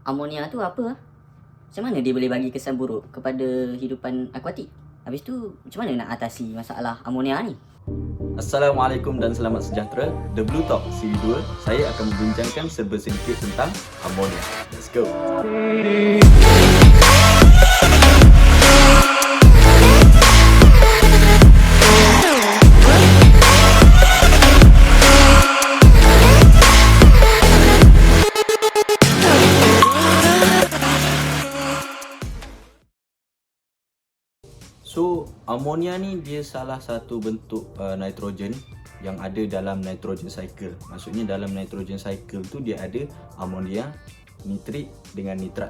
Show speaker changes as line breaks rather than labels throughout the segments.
Amonia tu apa? Macam mana dia boleh bagi kesan buruk kepada hidupan akuatik? Habis tu macam mana nak atasi masalah amonia ni?
Assalamualaikum dan selamat sejahtera. The Blue Talk Siri 2, saya akan membincangkan serba sedikit tentang amonia. Let's go. So, amonia ni dia salah satu bentuk nitrogen yang ada dalam nitrogen cycle. Maksudnya dalam nitrogen cycle tu dia ada amonia, nitrit dengan nitrat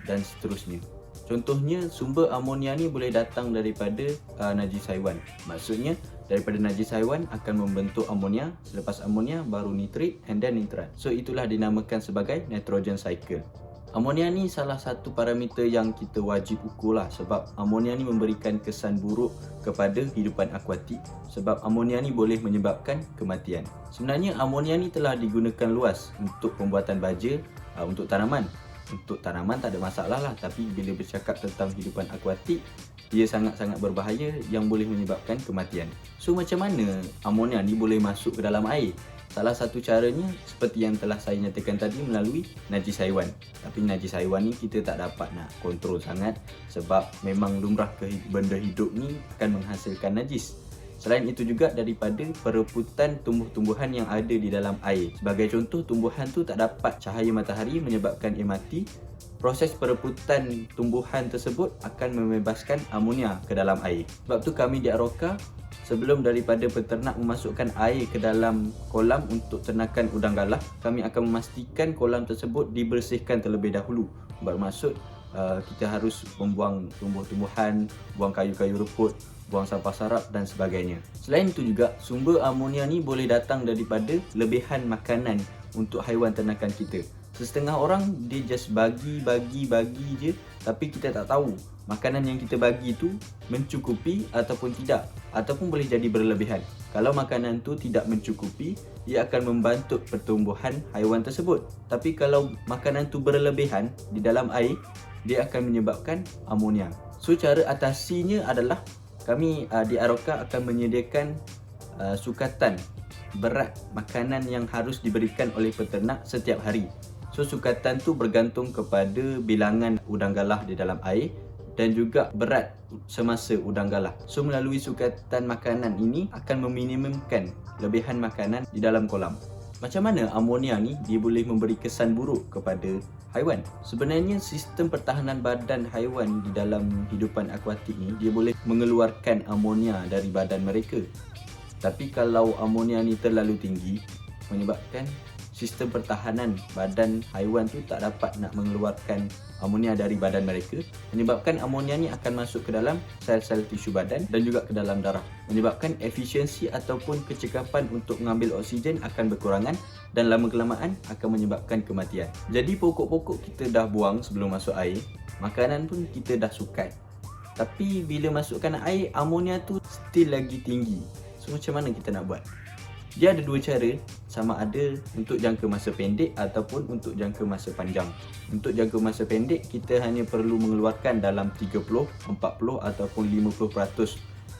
dan seterusnya. Contohnya sumber amonia ni boleh datang daripada najis haiwan. Maksudnya daripada najis haiwan akan membentuk amonia, selepas amonia baru nitrit and then nitrat. So itulah dinamakan sebagai nitrogen cycle. Amonia ni salah satu parameter yang kita wajib ukur lah, sebab amonia ni memberikan kesan buruk kepada hidupan akuatik, sebab amonia ni boleh menyebabkan kematian. Sebenarnya amonia ni telah digunakan luas untuk pembuatan baja untuk tanaman. Untuk tanaman tak ada masalah lah, tapi bila bercakap tentang hidupan akuatik, dia sangat-sangat berbahaya yang boleh menyebabkan kematian. So macam mana amonia ni boleh masuk ke dalam air? Salah satu caranya seperti yang telah saya nyatakan tadi, melalui najis haiwan. Tapi najis haiwan ni kita tak dapat nak kontrol sangat, sebab memang lumrah benda hidup ni akan menghasilkan najis. Selain itu juga daripada perebutan tumbuh-tumbuhan yang ada di dalam air. Sebagai contoh, tumbuhan tu tak dapat cahaya matahari menyebabkan ia mati. Proses perebutan tumbuhan tersebut akan membebaskan amonia ke dalam air. Sebab tu kami di Aroka, sebelum daripada peternak memasukkan air ke dalam kolam untuk ternakan udang galah, kami akan memastikan kolam tersebut dibersihkan terlebih dahulu. Bermaksud kita harus membuang tumbuh-tumbuhan, buang kayu-kayu rumput, buang sampah sarap dan sebagainya. Selain itu juga, sumber amonia ni boleh datang daripada lebihan makanan untuk haiwan ternakan kita. Setengah orang dia just bagi je, tapi kita tak tahu makanan yang kita bagi tu mencukupi ataupun tidak, ataupun boleh jadi berlebihan. Kalau makanan tu tidak mencukupi, ia akan membantu pertumbuhan haiwan tersebut. Tapi kalau makanan tu berlebihan di dalam air, dia akan menyebabkan amonia. So cara atasinya adalah kami di Aroka akan menyediakan sukatan berat makanan yang harus diberikan oleh peternak setiap hari. So sukatan tu bergantung kepada bilangan udang galah di dalam air dan juga berat semasa udang galah. So melalui sukatan makanan ini akan meminimumkan lebihan makanan di dalam kolam. Macam mana amonia ni dia boleh memberi kesan buruk kepada haiwan? Sebenarnya sistem pertahanan badan haiwan di dalam hidupan akuatik ni, dia boleh mengeluarkan amonia dari badan mereka. Tapi kalau amonia ni terlalu tinggi, menyebabkan sistem pertahanan badan haiwan tu tak dapat nak mengeluarkan amonia dari badan mereka, menyebabkan amonia ni akan masuk ke dalam sel-sel tisu badan dan juga ke dalam darah, menyebabkan efisiensi ataupun kecekapan untuk mengambil oksigen akan berkurangan dan lama-kelamaan akan menyebabkan kematian. Jadi pokok-pokok kita dah buang sebelum masuk air, makanan pun kita dah sukat, tapi bila masukkan air, amonia tu still lagi tinggi. So macam mana kita nak buat? Dia ada dua cara, sama ada untuk jangka masa pendek ataupun untuk jangka masa panjang. Untuk jangka masa pendek, kita hanya perlu mengeluarkan dalam 30, 40 ataupun 50%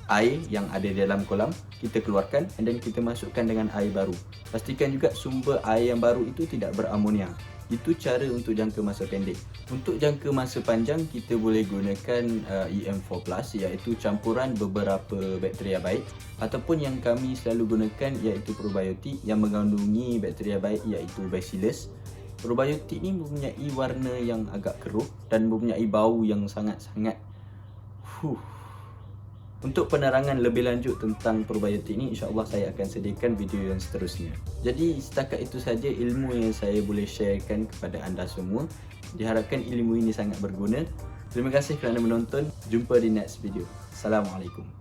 air yang ada di dalam kolam. Kita keluarkan and then kita masukkan dengan air baru. Pastikan juga sumber air yang baru itu tidak beramonia. Itu cara untuk jangka masa pendek. Untuk jangka masa panjang, kita boleh gunakan EM4+, iaitu campuran beberapa bakteria baik, ataupun yang kami selalu gunakan iaitu probiotik yang mengandungi bakteria baik iaitu Bacillus. Probiotik ni mempunyai warna yang agak keruh dan mempunyai bau yang sangat-sangat Untuk penerangan lebih lanjut tentang probiotik ni, insya-Allah saya akan sediakan video yang seterusnya. Jadi setakat itu saja ilmu yang saya boleh sharekan kepada anda semua. Diharapkan ilmu ini sangat berguna. Terima kasih kerana menonton. Jumpa di next video. Assalamualaikum.